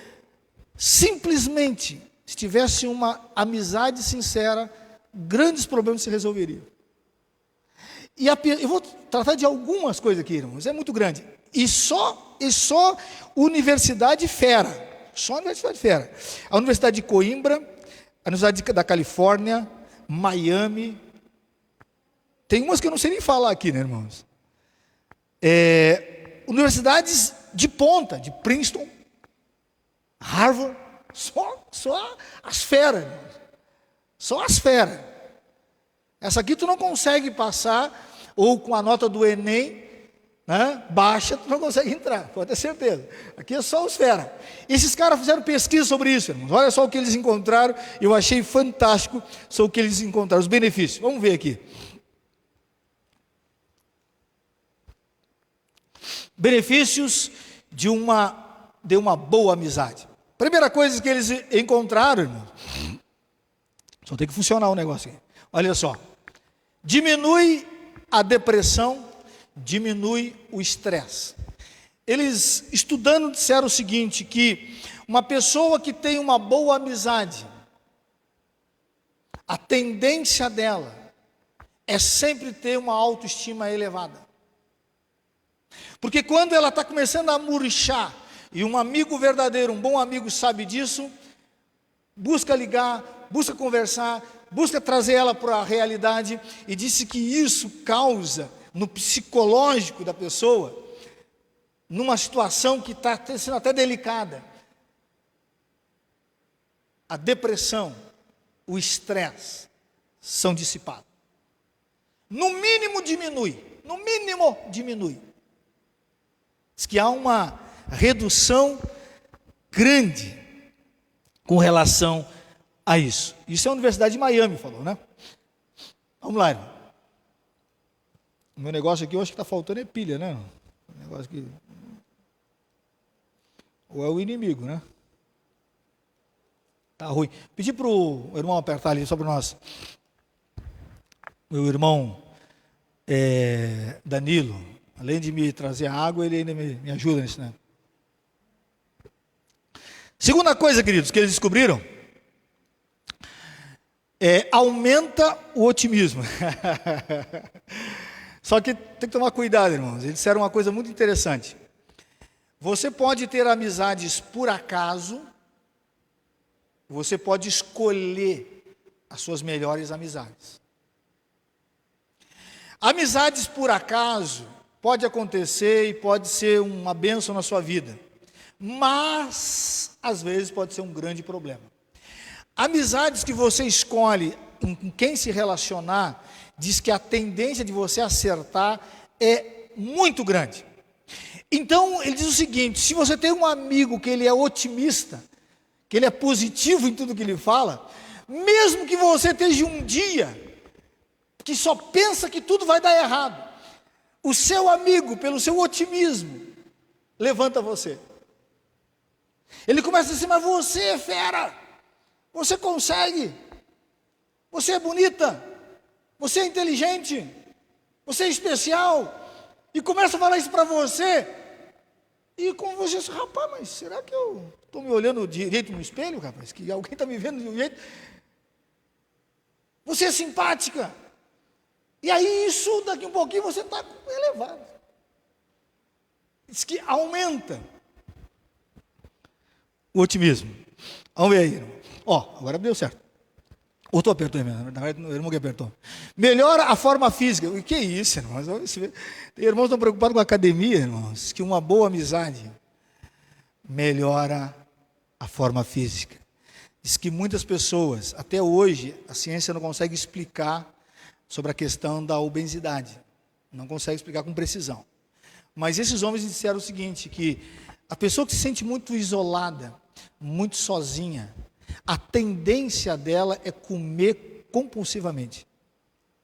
Simplesmente, se tivesse uma amizade sincera, grandes problemas se resolveriam. E eu vou tratar de algumas coisas aqui, irmãos, é muito grande. E só universidade fera, só universidade fera. A Universidade de Coimbra, a Universidade da Califórnia, Miami, tem umas que eu não sei nem falar aqui, né, irmãos? Universidades de ponta, de Princeton, Harvard, só as feras, irmãos. Só as feras. Essa aqui tu não consegue passar, ou com a nota do Enem, né, baixa, tu não consegue entrar, pode ter certeza. Aqui é só os fera. Esses caras fizeram pesquisa sobre isso, irmãos. Olha só o que eles encontraram, eu achei fantástico sobre o que eles encontraram, os benefícios. Vamos ver aqui. Benefícios de uma boa amizade. Primeira coisa que eles encontraram, irmãos, só tem que funcionar o negócio aqui. Olha só, diminui a depressão, diminui o estresse. Eles, estudando, disseram o seguinte, que uma pessoa que tem uma boa amizade, a tendência dela é sempre ter uma autoestima elevada. Porque quando ela está começando a murchar, e um amigo verdadeiro, um bom amigo sabe disso, busca ligar, busca conversar, busca trazer ela para a realidade, e disse que isso causa, no psicológico da pessoa, numa situação que está sendo até delicada, a depressão, o estresse são dissipados. No mínimo diminui. Diz que há uma redução grande com relação a isso. Isso é a Universidade de Miami falou, né? Vamos lá, irmão. O meu negócio aqui, eu acho que está faltando pilha, né? O negócio aqui. Ou é o inimigo, né? Tá ruim. Pedi para o irmão apertar ali só para nós. Meu irmão Danilo, além de me trazer a água, ele ainda me ajuda nisso, né? Segunda coisa, queridos, que eles descobriram, aumenta o otimismo. Só que tem que tomar cuidado, irmãos. Eles disseram uma coisa muito interessante. Você pode ter amizades por acaso, você pode escolher as suas melhores amizades. Amizades por acaso pode acontecer e pode ser uma bênção na sua vida, mas às vezes pode ser um grande problema. Amizades que você escolhe com quem se relacionar, diz que a tendência de você acertar é muito grande. Então ele diz o seguinte: se você tem um amigo que ele é otimista, que ele é positivo em tudo que ele fala, mesmo que você esteja um dia que só pensa que tudo vai dar errado, o seu amigo, pelo seu otimismo, levanta você. Ele começa a dizer: mas você é fera, você consegue, você é bonita, você é inteligente, você é especial, e começa a falar isso para você, e como você diz: rapaz, mas será que eu estou me olhando direito no espelho, rapaz, que alguém está me vendo de um jeito, você é simpática, e aí isso, daqui um pouquinho você está elevado, diz que aumenta o otimismo. Vamos ver aí, irmão. Agora deu certo. Ou estou apertando mesmo, na verdade o irmão que apertou. Melhora a forma física. O que é isso, irmãos? Tem irmãos que estão preocupados com a academia, irmãos, que uma boa amizade melhora a forma física. Diz que muitas pessoas, até hoje, a ciência não consegue explicar sobre a questão da obesidade. Não consegue explicar com precisão. Mas esses homens disseram o seguinte, que a pessoa que se sente muito isolada, muito sozinha, a tendência dela é comer compulsivamente.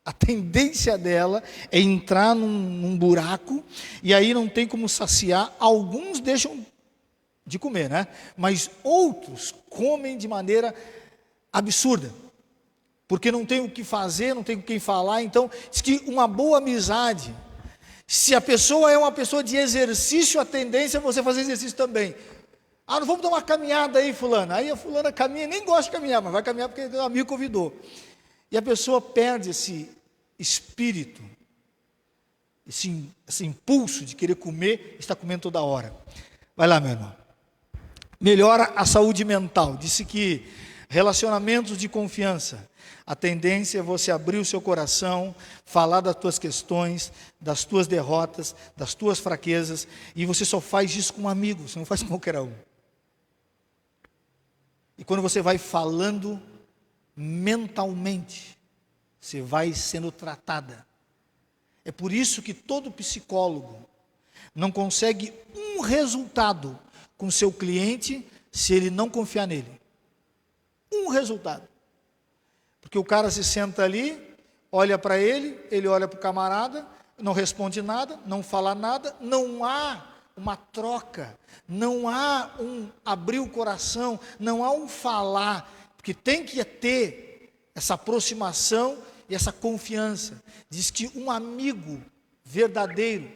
A tendência dela é entrar num buraco, e aí não tem como saciar. Alguns deixam de comer, né? Mas outros comem de maneira absurda, porque não tem o que fazer, não tem com quem falar. Então, diz que uma boa amizade, se a pessoa é uma pessoa de exercício, a tendência é você fazer exercício também. Ah, não vamos dar uma caminhada aí, fulana. Aí a fulana caminha, nem gosta de caminhar, mas vai caminhar porque o amigo convidou. E a pessoa perde esse espírito, esse impulso de querer comer, está comendo toda hora. Vai lá, meu irmão. Melhora a saúde mental. Disse que relacionamentos de confiança, a tendência é você abrir o seu coração, falar das tuas questões, das tuas derrotas, das tuas fraquezas, e você só faz isso com um amigo, você não faz com qualquer um. E quando você vai falando mentalmente, você vai sendo tratada. É por isso que todo psicólogo não consegue um resultado com seu cliente se ele não confiar nele. Um resultado. Porque o cara se senta ali, olha para ele olha para o camarada, não responde nada, não fala nada, não há uma troca, não há um abrir o coração, não há um falar, porque tem que ter essa aproximação e essa confiança. Diz que um amigo verdadeiro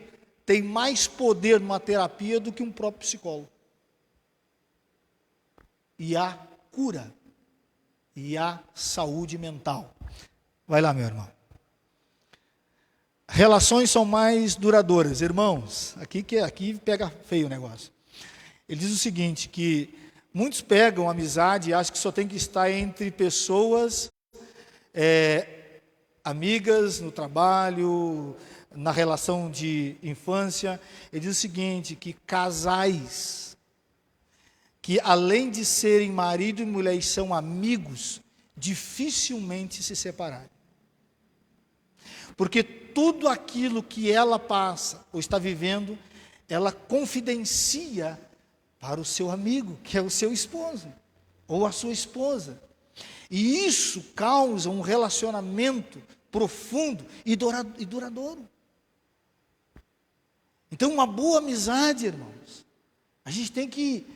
tem mais poder numa terapia do que um próprio psicólogo. E há cura, e há saúde mental. Vai lá, meu irmão. Relações são mais duradouras. Irmãos, aqui pega feio o negócio. Ele diz o seguinte, que muitos pegam amizade e acham que só tem que estar entre pessoas amigas no trabalho, na relação de infância. Ele diz o seguinte, que casais que além de serem marido e mulher e são amigos, dificilmente se separarem. Porque tudo aquilo que ela passa ou está vivendo, ela confidencia para o seu amigo, que é o seu esposo, ou a sua esposa. E isso causa um relacionamento profundo e duradouro. Então, uma boa amizade, irmãos, a gente tem que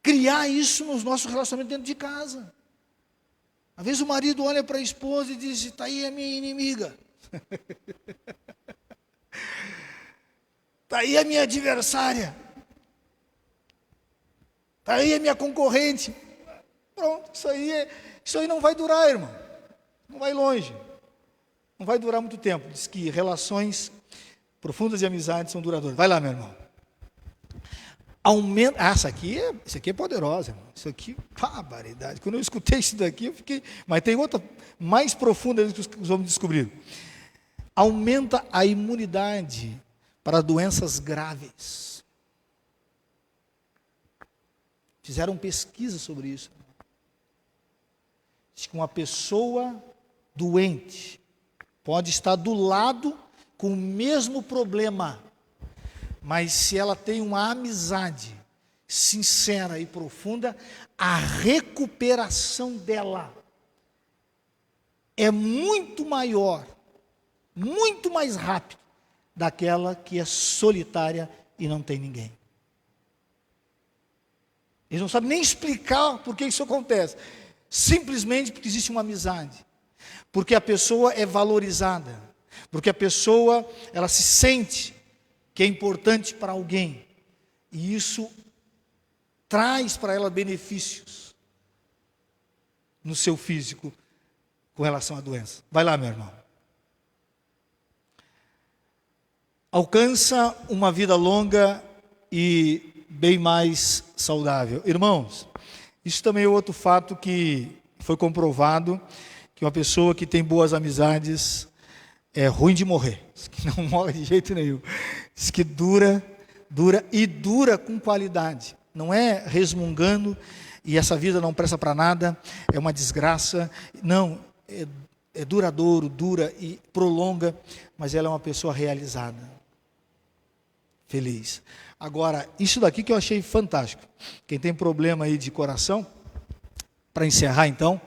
criar isso nos nossos relacionamentos dentro de casa. Às vezes o marido olha para a esposa e diz, está aí a minha inimiga. Está aí a minha adversária. Está aí a minha concorrente. Pronto, isso aí não vai durar, irmão. Não vai longe. Não vai durar muito tempo. Diz que relações profundas de amizade são duradouras. Vai lá, meu irmão. Aumenta. Isso aqui é poderosa, irmão. Isso aqui, barbaridade. Quando eu escutei isso daqui, eu fiquei. Mas tem outra mais profunda que os homens descobriram. Aumenta a imunidade para doenças graves. Fizeram pesquisa sobre isso. Diz que uma pessoa doente pode estar do lado com o mesmo problema, mas se ela tem uma amizade sincera e profunda, a recuperação dela é muito maior, muito mais rápido daquela que é solitária e não tem ninguém. Eles não sabem nem explicar por que isso acontece. Simplesmente porque existe uma amizade. Porque a pessoa é valorizada. Porque a pessoa, ela se sente que é importante para alguém. E isso traz para ela benefícios no seu físico com relação à doença. Vai lá, meu irmão. Alcança uma vida longa e bem mais saudável. Irmãos, isso também é outro fato que foi comprovado, que uma pessoa que tem boas amizades é ruim de morrer. Diz que não morre de jeito nenhum. Diz que dura com qualidade. Não é resmungando e essa vida não presta para nada, é uma desgraça. Não, é duradouro, dura e prolonga, mas ela é uma pessoa realizada, feliz. Agora, isso daqui que eu achei fantástico. Quem tem problema aí de coração, para encerrar então,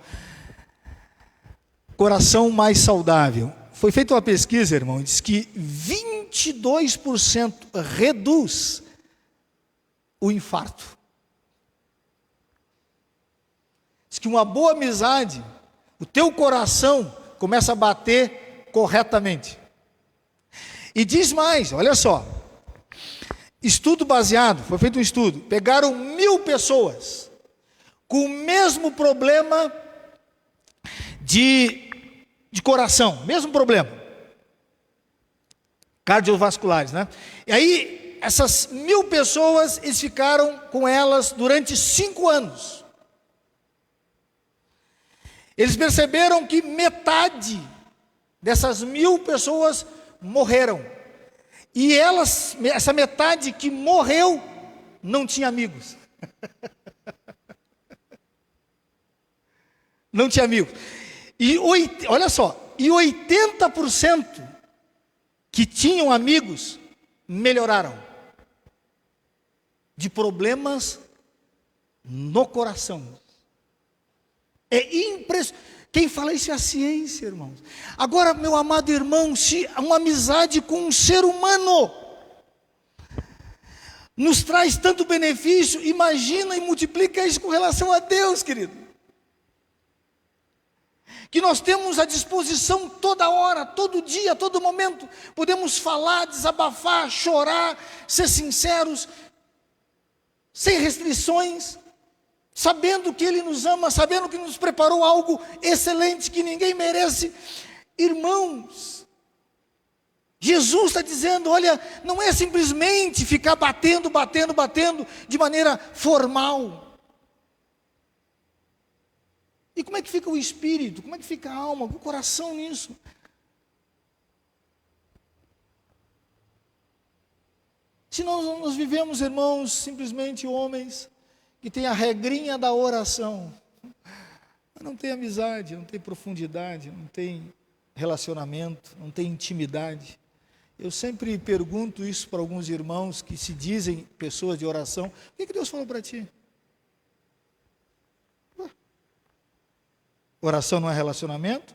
coração mais saudável. Foi feita uma pesquisa, irmão, diz que 22% reduz o infarto. Diz que uma boa amizade, o teu coração começa a bater corretamente. E diz mais, olha só, estudo baseado, foi feito um estudo, pegaram 1.000 pessoas com o mesmo problema de coração, mesmo problema, cardiovasculares, né? E aí, essas 1.000 pessoas, eles ficaram com elas durante 5 anos. Eles perceberam que metade dessas 1.000 pessoas morreram. E essa metade que morreu, não tinha amigos. Não tinha amigos. E olha só, e 80% que tinham amigos, melhoraram. De problemas no coração. É impressionante. Quem fala isso é a ciência, irmãos. Agora, meu amado irmão, se uma amizade com um ser humano nos traz tanto benefício, imagina e multiplica isso com relação a Deus, querido. Que nós temos à disposição toda hora, todo dia, todo momento. Podemos falar, desabafar, chorar, ser sinceros, sem restrições, sabendo que Ele nos ama, sabendo que nos preparou algo excelente que ninguém merece. Irmãos, Jesus está dizendo, olha, não é simplesmente ficar batendo de maneira formal. E como é que fica o espírito? Como é que fica a alma, o coração nisso? Se nós vivemos, irmãos, simplesmente homens que tem a regrinha da oração, mas não tem amizade, não tem profundidade, não tem relacionamento, não tem intimidade. Eu sempre pergunto isso para alguns irmãos que se dizem pessoas de oração: o que Deus falou para ti? Oração não é relacionamento?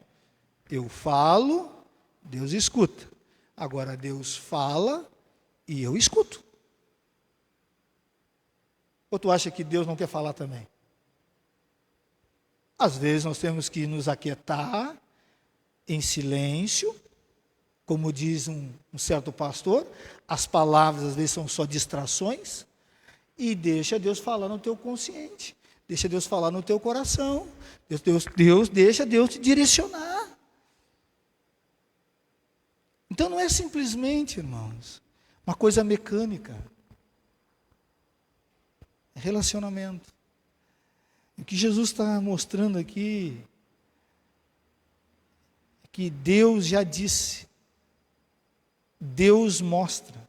Eu falo, Deus escuta. Agora Deus fala e eu escuto. Ou tu acha que Deus não quer falar também? Às vezes nós temos que nos aquietar em silêncio, como diz um certo pastor, as palavras às vezes são só distrações, e deixa Deus falar no teu consciente, deixa Deus falar no teu coração, deixa Deus te direcionar. Então não é simplesmente, irmãos, uma coisa mecânica. Relacionamento. O que Jesus está mostrando aqui é que Deus já disse, Deus mostra,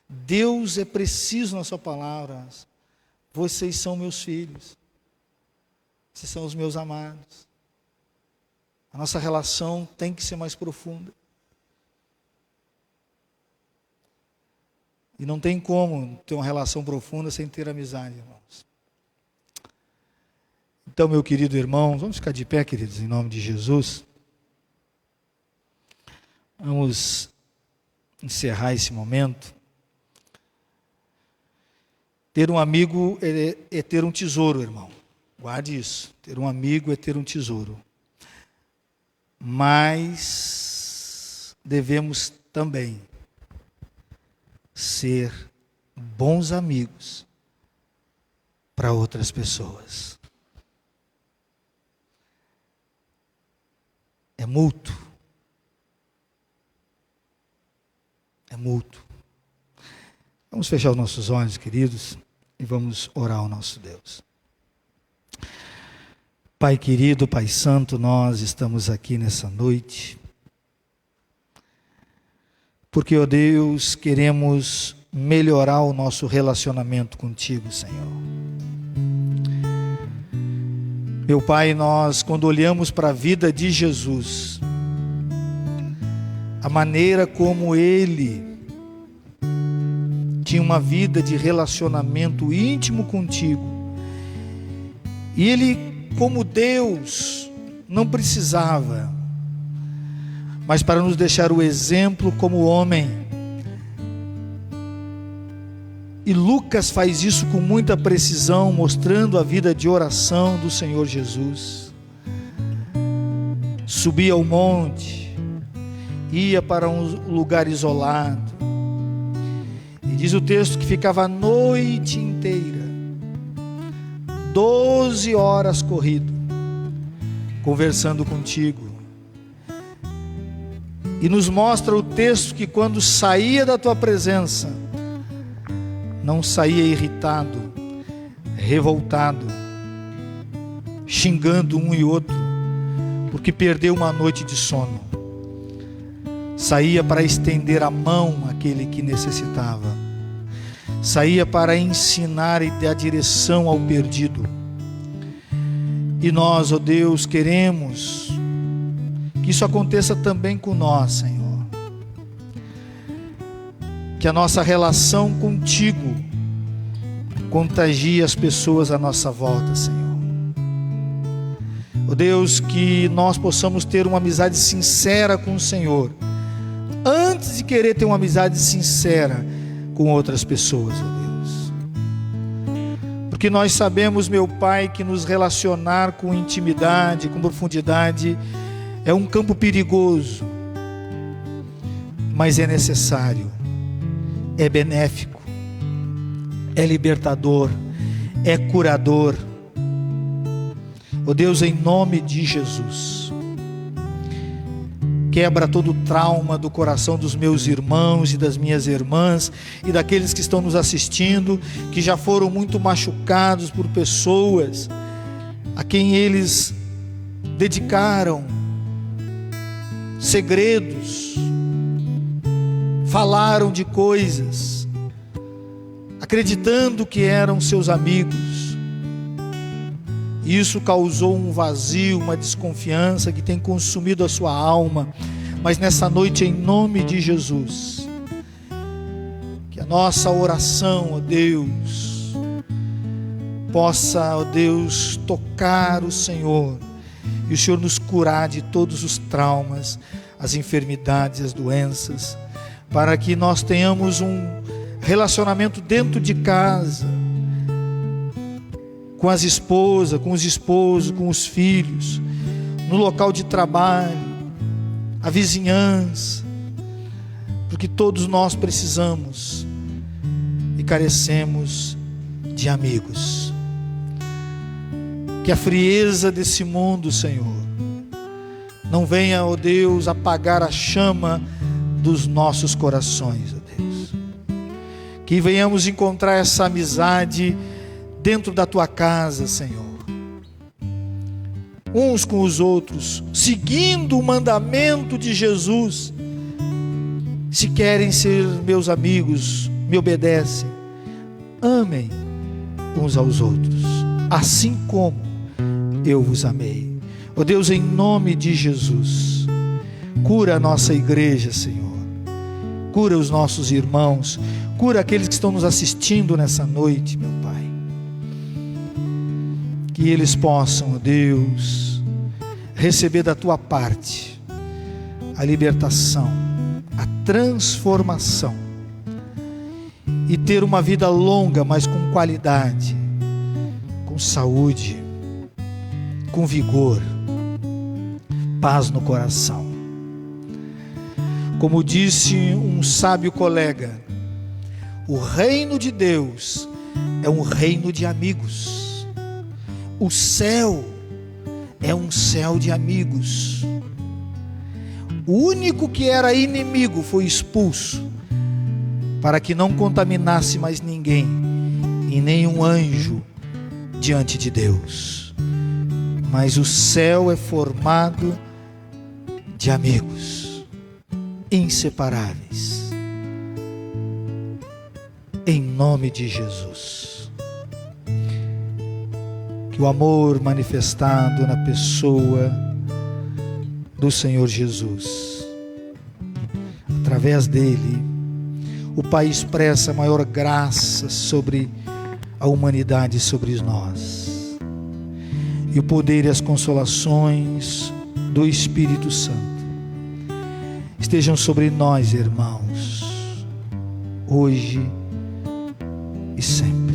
Deus é preciso na sua palavra. Vocês são meus filhos, vocês são os meus amados. A nossa relação tem que ser mais profunda. E não tem como ter uma relação profunda sem ter amizade, irmãos. Então, meu querido irmão, vamos ficar de pé, queridos, em nome de Jesus. Vamos encerrar esse momento. Ter um amigo é ter um tesouro, irmão. Guarde isso. Ter um amigo é ter um tesouro. Mas devemos também ser bons amigos para outras pessoas. É mútuo. É mútuo. Vamos fechar os nossos olhos, queridos, e vamos orar ao nosso Deus. Pai querido, Pai santo, nós estamos aqui nessa noite porque, ó Deus, queremos melhorar o nosso relacionamento contigo, Senhor. Meu Pai, nós, quando olhamos para a vida de Jesus, a maneira como Ele tinha uma vida de relacionamento íntimo contigo, e Ele, como Deus, não precisava mas para nos deixar o exemplo como homem. E Lucas faz isso com muita precisão, mostrando a vida de oração do Senhor Jesus. Subia ao monte, ia para um lugar isolado, e diz o texto que ficava a noite inteira, 12 horas corrido, conversando contigo. E nos mostra o texto que quando saía da tua presença, não saía irritado, revoltado, xingando um e outro, porque perdeu uma noite de sono. Saía para estender a mão àquele que necessitava. Saía para ensinar e dar direção ao perdido. E nós, ó Deus, queremos que isso aconteça também com nós, Senhor. Que a nossa relação contigo contagie as pessoas à nossa volta, Senhor. Ó Deus, que nós possamos ter uma amizade sincera com o Senhor, antes de querer ter uma amizade sincera com outras pessoas, ó Deus. Porque nós sabemos, meu Pai, que nos relacionar com intimidade, com profundidade, é um campo perigoso, mas é necessário. É benéfico, é libertador, é curador. Ó Deus, em nome de Jesus, quebra todo o trauma do coração dos meus irmãos e das minhas irmãs e daqueles que estão nos assistindo, que já foram muito machucados por pessoas a quem eles dedicaram segredos, falaram de coisas, acreditando que eram seus amigos. Isso causou um vazio, uma desconfiança que tem consumido a sua alma. Mas nessa noite, em nome de Jesus, que a nossa oração, ó Deus, possa, ó Deus, tocar o Senhor, e o Senhor nos curar de todos os traumas, as enfermidades, as doenças, para que nós tenhamos um relacionamento dentro de casa, com as esposas, com os esposos, com os filhos, no local de trabalho, a vizinhança, porque todos nós precisamos e carecemos de amigos. Que a frieza desse mundo, Senhor, não venha, ó Deus, apagar a chama dos nossos corações, ó Deus. Que venhamos encontrar essa amizade dentro da tua casa, Senhor, uns com os outros, seguindo o mandamento de Jesus. Se querem ser meus amigos, me obedecem, amem uns aos outros, assim como eu vos amei. Ó Deus, em nome de Jesus, cura a nossa igreja, Senhor, cura os nossos irmãos, cura aqueles que estão nos assistindo nessa noite, meu Pai. Que eles possam, ó Deus, receber da tua parte a libertação, a transformação, e ter uma vida longa, mas com qualidade, com saúde, com vigor, paz no coração. Como disse um sábio colega, o reino de Deus é um reino de amigos. O céu é um céu de amigos. O único que era inimigo foi expulso, para que não contaminasse mais ninguém e nenhum anjo diante de Deus. Mas o céu é formado de amigos inseparáveis. Em nome de Jesus, que o amor manifestado na pessoa do Senhor Jesus, através dele, o Pai expressa a maior graça sobre a humanidade, sobre nós, e o poder e as consolações do Espírito Santo estejam sobre nós, irmãos, hoje e sempre.